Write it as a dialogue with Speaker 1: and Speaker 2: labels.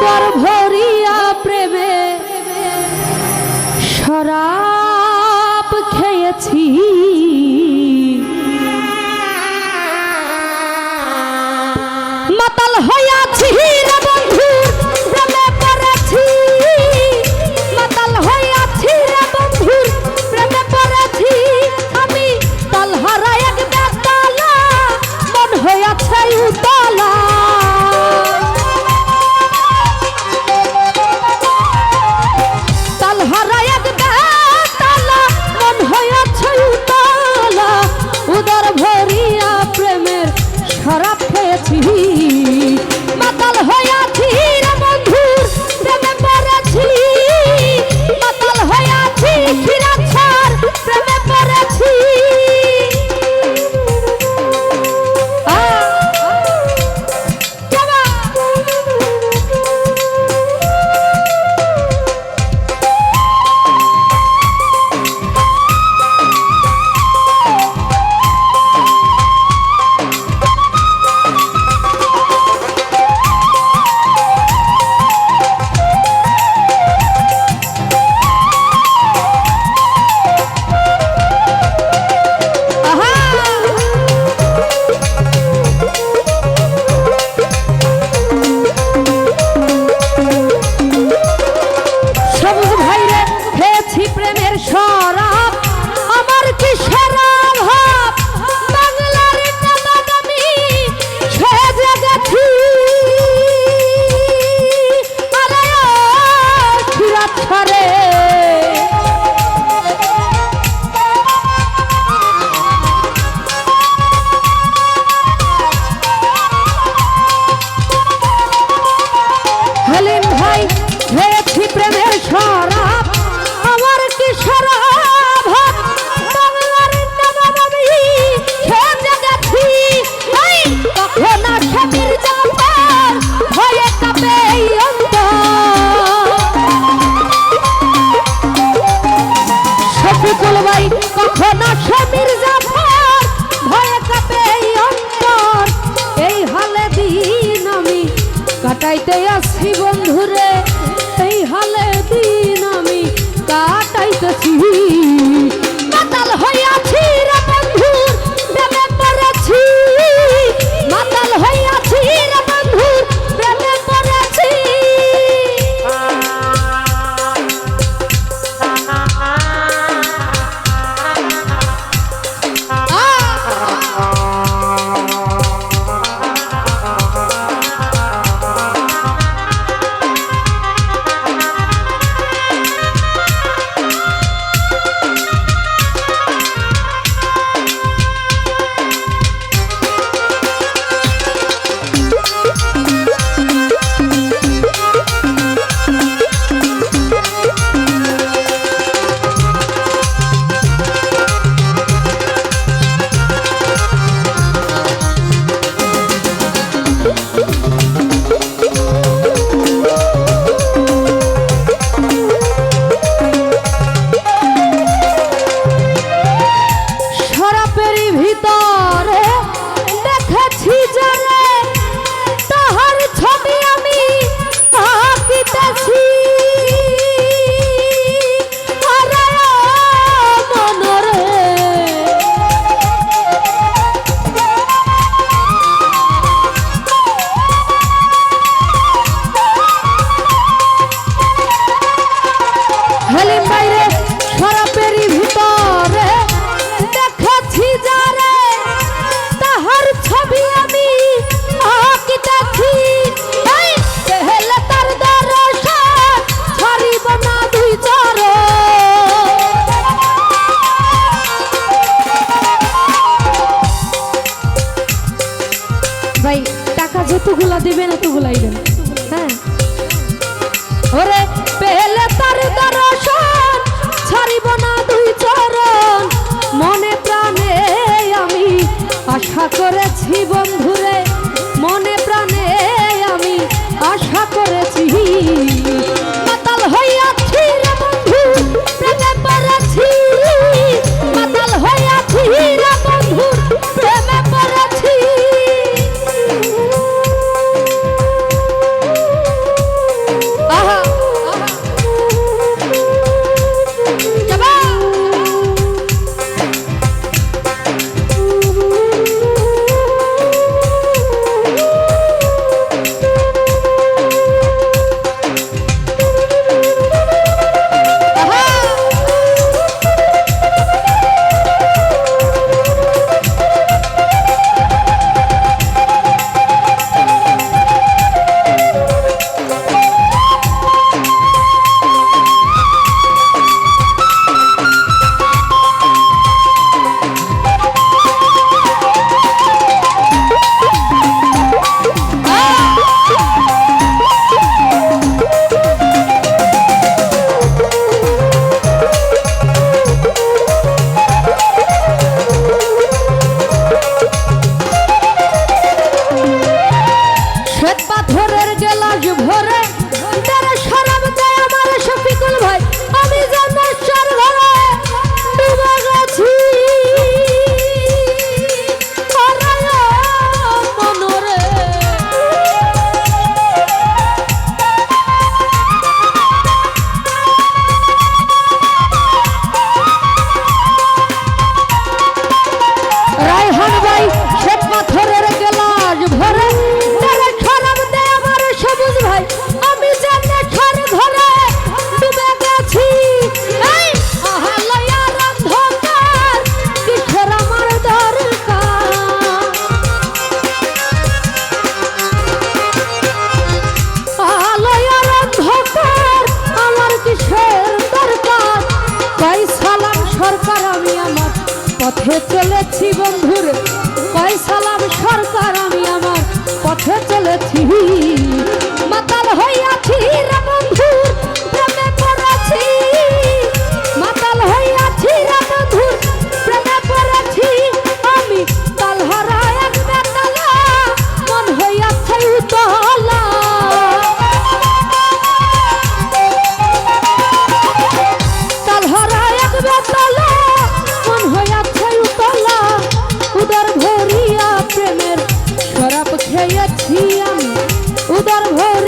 Speaker 1: উদর ভরিয়া প্রেমে শরাব খেয়েছি, মাতাল হইয়াছি রে বন্ধু প্রেমে পড়েছি, মাতাল হইয়াছি রে বন্ধু প্রেমে পড়েছি। আমি তালহারা এক বেতালা মন হইয়াছে উতলা, তালহারা এক বেতালা মন হইয়াছে উতলা। উদর ভরিয়া প্রেমের শরাব খেয়েছি, মাতাল হইয়াছি রে বন্ধুর প্রেমে পড়েছি, মাতাল হইয়াছি খিরাছার প্রেমে পড়েছি। কাটাইতে আসি বন্ধুরে, এই হালে দিন আমি কাটাইতেছি, মাতাল হইয়াছি রে বন্ধুর প্রেমে পড়েছি, মাতাল হইয়াছি রে বন্ধুর প্রেমে পড়েছি। ভাই টাকা যতগুলা দেবেন এতগুলাই দেন, হ্যাঁ। ওরে পেলে তার দর্শন ছাড়িব না দুই চরণ, মনে প্রাণে আমি আশা করেছি বন্ধুরে, মনে প্রাণে আমি আশা করেছি, মাতাল হইয়াছি রে বন্ধু প্রেমে পড়েছি, মাতাল হইয়াছি রে বন্ধু প্রেমে পড়েছি। গেলাস ভরে তারা শরাব দেয় আমার শফিকুল ভাই আমি যেন সর ঘরে ডুবে গেছি মনরে রায়হান ভাই শ্বেত পাথরের গেলাস ভরে তারা শরাব দেয় আমার সবুজ ভাই আমি যেন সর ঘরে ডুবে গেছি এই আহালয়ার অন্ধকার কিসের আমার দরকার আহালয়ার অন্ধকার আমার কিসের দরকার কই সালাম সরকার আমি আমার পথে চলেছি বন্ধুর কই সালাম সরকার আমি আমার পথে চলেছি মাতাল হইয়াছি রে বন্ধুর প্রেমে পড়েছি মাতাল হইয়াছি রে বন্ধুর প্রেমে পড়েছি আমি তালহারা এক বেতালা মন হইয়াছে উতলা তালহারা এক বেতালা মন হইয়াছে উতলা উদর ভরিয়া প্রেমের শরাব খেয়েছি আমি উদর ভরিয়া